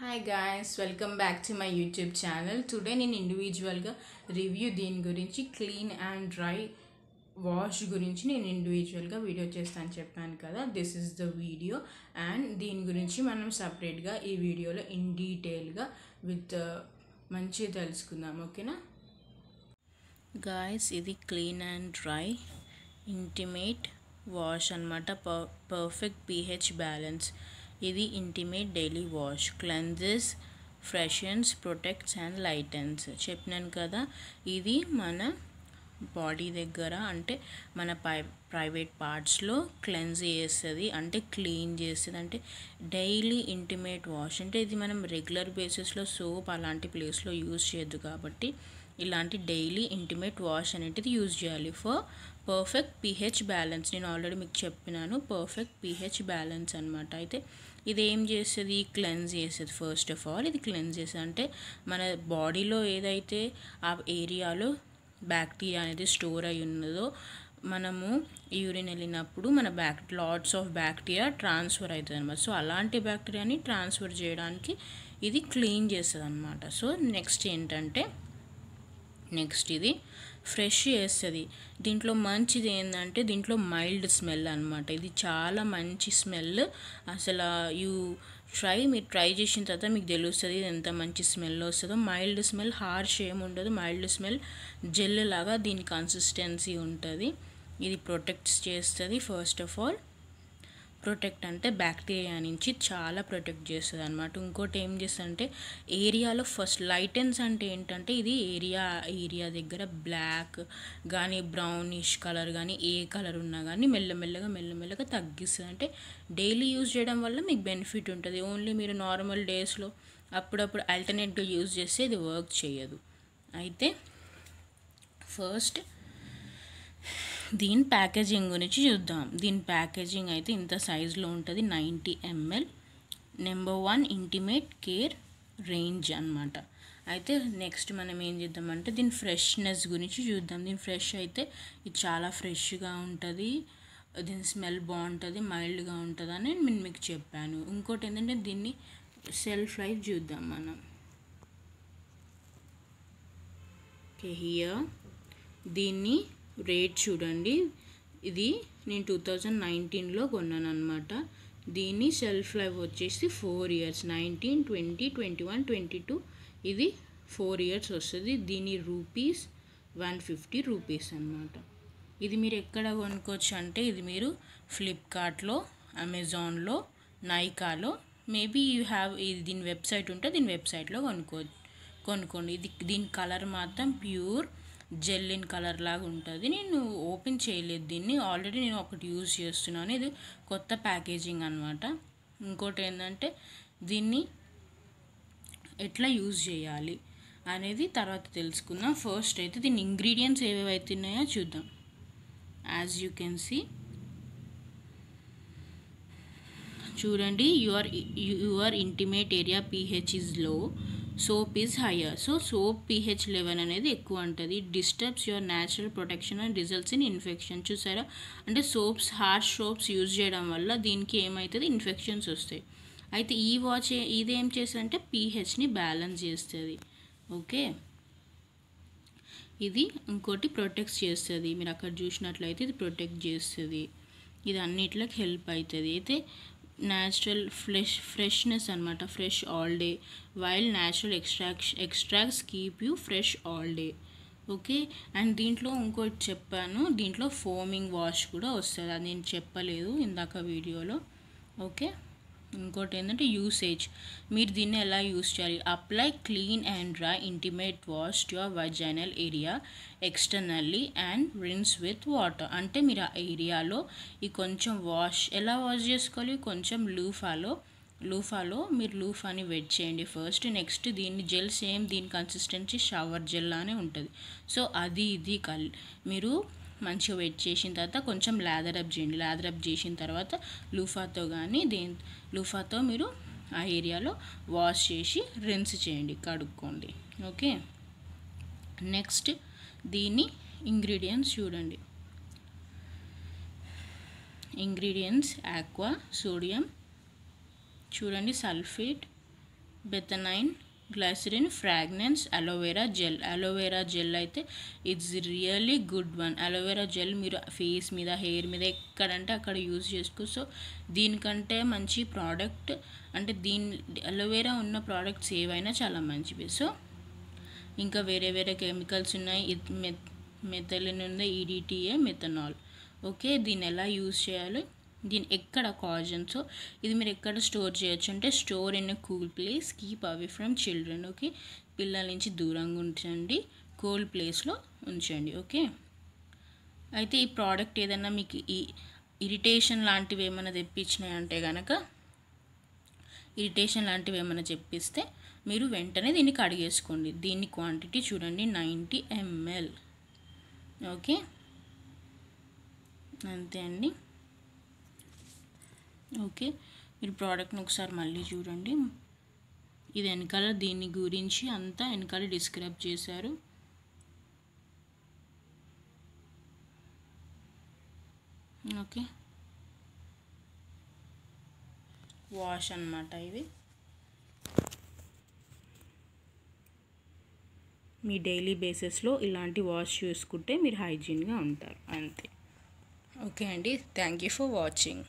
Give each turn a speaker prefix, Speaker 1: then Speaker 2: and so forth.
Speaker 1: Hi guys, welcome back to my YouTube channel. Today నేను ఇండివిజువల్గా review దీని గురించి క్లీన్ అండ్ డ్రై వాష్ గురించి నేను ఇండివిజువల్గా వీడియో చేస్తాను చెప్పాను కదా. This is the video and దీని గురించి మనం సపరేట్గా ఈ వీడియోలో ఇన్ డీటెయిల్గా విత్ మంచిగా తెలుసుకుందాం. ఓకేనా గాయస్, ఇది clean and dry intimate wash అన్నమాట. Perfect pH balance. ఇది intimate daily wash cleanses, freshens, protects and lightens. చెప్పినాను కదా, ఇది మన బాడీ దగ్గర అంటే మన ప్రైవేట్ పార్ట్స్లో క్లెన్స్ చేస్తుంది, అంటే క్లీన్ చేస్తుంది. అంటే డైలీ ఇంటిమేట్ వాష్ అంటే ఇది మనం రెగ్యులర్ బేసిస్లో సోప్ అలాంటి ప్లేస్లో యూజ్ చేయొద్దు కాబట్టి ఇలాంటి డైలీ ఇంటిమేట్ వాష్ అనేటిది యూజ్ చేయాలి ఫర్ పర్ఫెక్ట్ pH బ్యాలెన్స్. నేను ఆల్రెడీ మీకు చెప్పినాను, పర్ఫెక్ట్ pH బ్యాలెన్స్ అనమాట. అయితే ఇది ఏం చేస్తుంది? క్లెన్స్ చేస్తుంది. ఫస్ట్ ఆఫ్ ఆల్ ఇది క్లెన్స్ చేస్తుంది అంటే మన బాడీలో ఏదైతే ఆ ఏరియాలో బ్యాక్టీరియా అనేది స్టోర్ అయి ఉన్నదో మనము యూరిన్ వెళ్ళినప్పుడు మన లాట్స్ ఆఫ్ బ్యాక్టీరియా ట్రాన్స్ఫర్ అవుతుంది అనమాట. సో అలాంటి బ్యాక్టీరియాని ట్రాన్స్ఫర్ చేయడానికి ఇది క్లీన్ చేస్తుంది అనమాట. సో నెక్స్ట్ ఇది ఫ్రెష్ చేస్తుంది. దీంట్లో మంచిది ఏంటంటే దీంట్లో మైల్డ్ స్మెల్ అనమాట. ఇది చాలా మంచి స్మెల్. అసలు మీరు ట్రై చేసిన తర్వాత మీకు తెలుస్తుంది ఎంత మంచి స్మెల్ వస్తుందో. మైల్డ్ స్మెల్, హార్ష్ ఏమి ఉండదు. మైల్డ్ స్మెల్, జెల్ లాగా దీని కన్సిస్టెన్సీ ఉంటుంది. ఇది ప్రొటెక్ట్స్ చేస్తుంది. ఫస్ట్ ఆఫ్ ఆల్ ప్రొటెక్ట్ అంటే బ్యాక్టీరియా నుంచి చాలా ప్రొటెక్ట్ చేస్తుంది అనమాట. ఇంకోటి ఏం చేస్తుందంటే ఏరియాలో ఫస్ట్ లైటెన్స్ అంటే ఏంటంటే ఇది ఏరియా దగ్గర బ్లాక్ కానీ బ్రౌనిష్ కలర్ కానీ ఏ కలర్ ఉన్నా కానీ మెల్లమెల్లగా తగ్గిస్తుంది. అంటే డైలీ యూజ్ చేయడం వల్ల మీకు బెనిఫిట్ ఉంటుంది. ఓన్లీ మీరు నార్మల్ డేస్లో అప్పుడప్పుడు ఆల్టర్నేట్గా యూజ్ చేస్తే ఇది వర్క్ చేయదు. అయితే ఫస్ట్ దీని ప్యాకేజింగ్ గురించి చూద్దాం. దీని ప్యాకేజింగ్ అయితే ఇంత సైజులో ఉంటుంది, 90 ml. Number 1 intimate care range అనమాట. అయితే నెక్స్ట్ మనం ఏం చేద్దామంటే దీని ఫ్రెష్నెస్ గురించి చూద్దాం. దీని ఫ్రెష్ అయితే ఇది చాలా ఫ్రెష్గా ఉంటుంది, దీని స్మెల్ బాగుంటుంది, మైల్డ్గా ఉంటుంది అని నేను మీకు చెప్పాను. ఇంకోటి ఏంటంటే దీన్ని సెల్ఫ్ లైఫ్ చూద్దాం మనం. ఓకే, హియర్ దీన్ని రేట్ చూడండి. ఇది నేను 2019లో కొన్నాను అనమాట. దీని సెల్ఫ్ లైఫ్ వచ్చేసి 4 years, 19, 20, 21, 22. ఇది 4 years వస్తుంది. దీని రూపీస్ 150 రూపీస్ అనమాట. ఇది మీరు ఎక్కడ కొనుక్కోవచ్చు అంటే ఇది మీరు ఫ్లిప్కార్ట్లో, అమెజాన్లో, నైకాలో మేబీ దీని వెబ్సైట్ ఉంటే దీని వెబ్సైట్లో కొనుక్కోండి. దీని కలర్ మాత్రం ప్యూర్ జెల్లిన్ కలర్ లాగా ఉంటుంది. నేను ఓపెన్ చేయలేదు దీన్ని, ఆల్రెడీ నేను ఒకటి యూజ్ చేస్తున్నాను. ఇది కొత్త ప్యాకేజింగ్ అనమాట. ఇంకోటి ఏంటంటే దీన్ని ఎట్లా యూజ్ చేయాలి అనేది తర్వాత తెలుసుకుందాం. ఫస్ట్ అయితే దీని ఇంగ్రీడియంట్స్ ఏవేవైతే ఉన్నాయో చూద్దాం. యాజ్ యూ కెన్ సీ చూడండి, your intimate area pH is low, soap is higher. So soap pH level అనేది ఎక్కువ ఉంటుంది. Disturbs your natural protection and results in infection. చూసారా, అంటే హార్ష్ సోప్స్ యూజ్ చేయడం వల్ల దీనికి ఏమవుతుంది, ఇన్ఫెక్షన్స్ వస్తాయి. అయితే ఈ వాచ్ ఇదేం చేస్తుందంటే pHని బ్యాలెన్స్ చేస్తుంది. ఓకే, ఇది ఇంకోటి ప్రొటెక్ట్ చేస్తుంది. మీరు అక్కడ చూసినట్లయితే ఇది ప్రొటెక్ట్ చేస్తుంది. ఇది అన్నిట్లకి హెల్ప్ అవుతుంది. అయితే న్యాచురల్ ఫ్రెష్నెస్ అనమాట. Fresh all day while natural extracts keep you fresh all day. Okay, and దీంట్లో ఇంకోటి చెప్పాను, దీంట్లో ఫోమింగ్ వాష్ కూడా వస్తుంది. అది నేను చెప్పలేదు ఇందాక వీడియోలో. ఓకే, ఇంకోటి ఏంటంటే యూసేజ్. మీరు దీన్ని ఎలా యూస్ చేయాలి? Apply clean and dry intimate wash to your vaginal area externally and rinse with water. అంటే మీరు ఆ ఏరియాలో ఈ కొంచెం ఎలా వాష్ చేసుకోవాలి? కొంచెం లూఫాలో మీరు లూఫాని వెట్ చేయండి ఫస్ట్. నెక్స్ట్ దీన్ని జెల్, సేమ్ దీని కన్సిస్టెన్సీ షవర్ జెల్ లానే ఉంటుంది. సో ఇది మీరు మంచిగా వెట్ చేసిన తర్వాత కొంచెం లాదర్ అప్ చేయండి. లాదర్ అప్ చేసిన తర్వాత లూఫాతో మీరు ఆ ఏరియాలో వాష్ చేసి రిన్స్ చేయండి, కడుక్కోండి. ఓకే, నెక్స్ట్ దీని ఇంగ్రీడియంట్స్ చూడండి. ఇంగ్రీడియంట్స్ ఆక్వా, సోడియం, చూడండి, sulphate, betaine, glycerin, fragrance, aloe vera gel. Aloe vera gel అయితే it's really good one. Aloe vera gel మీరు ఫేస్ మీద, హెయిర్ మీద ఎక్కడంటే అక్కడ యూజ్ చేసుకో. సో దీనికంటే మంచి ప్రోడక్ట్ అంటే అలోవెరా ఉన్న ప్రోడక్ట్స్ ఏవైనా చాలా మంచివి. సో ఇంకా వేరే వేరే కెమికల్స్ ఉన్నాయి. మెథలిన్ ఉంది, ఈడిటిఏ, మెథనాల్. ఓకే, దీన్ని ఎలా యూజ్ చేయాలి, దీని ఎక్కడ కాజన్. సో ఇది మీరు ఎక్కడ స్టోర్ చేయొచ్చు అంటే store in a cool place, keep away from children. Okay, పిల్లల నుంచి దూరంగా ఉంచండి, కూల్ ప్లేస్లో ఉంచండి. ఓకే, అయితే ఈ ప్రోడక్ట్ ఏదైనా మీకు ఈ ఇరిటేషన్ లాంటివి ఏమైనా తెప్పించినాయంటే కనుక, ఇరిటేషన్ లాంటివి ఏమైనా చెప్పిస్తే మీరు వెంటనే దీన్ని కడిగేసుకోండి. దీని క్వాంటిటీ చూడండి 90 ml. ఓకే, అంతే అండి. ఓకే, మీరు ప్రోడక్ట్ని ఒకసారి మళ్ళీ చూడండి. ఇది వెనకాల దీని గురించి అంతా వెనకాల డిస్క్రైబ్ చేశారు. ఓకే, వాష్ అన్నమాట ఇది. మీ డైలీ బేసిస్లో ఇలాంటి వాష్ చేసుకుంటే మీరు హైజీన్గా ఉంటారు, అంతే. ఓకే అండి, థ్యాంక్ యూ ఫర్ వాచింగ్.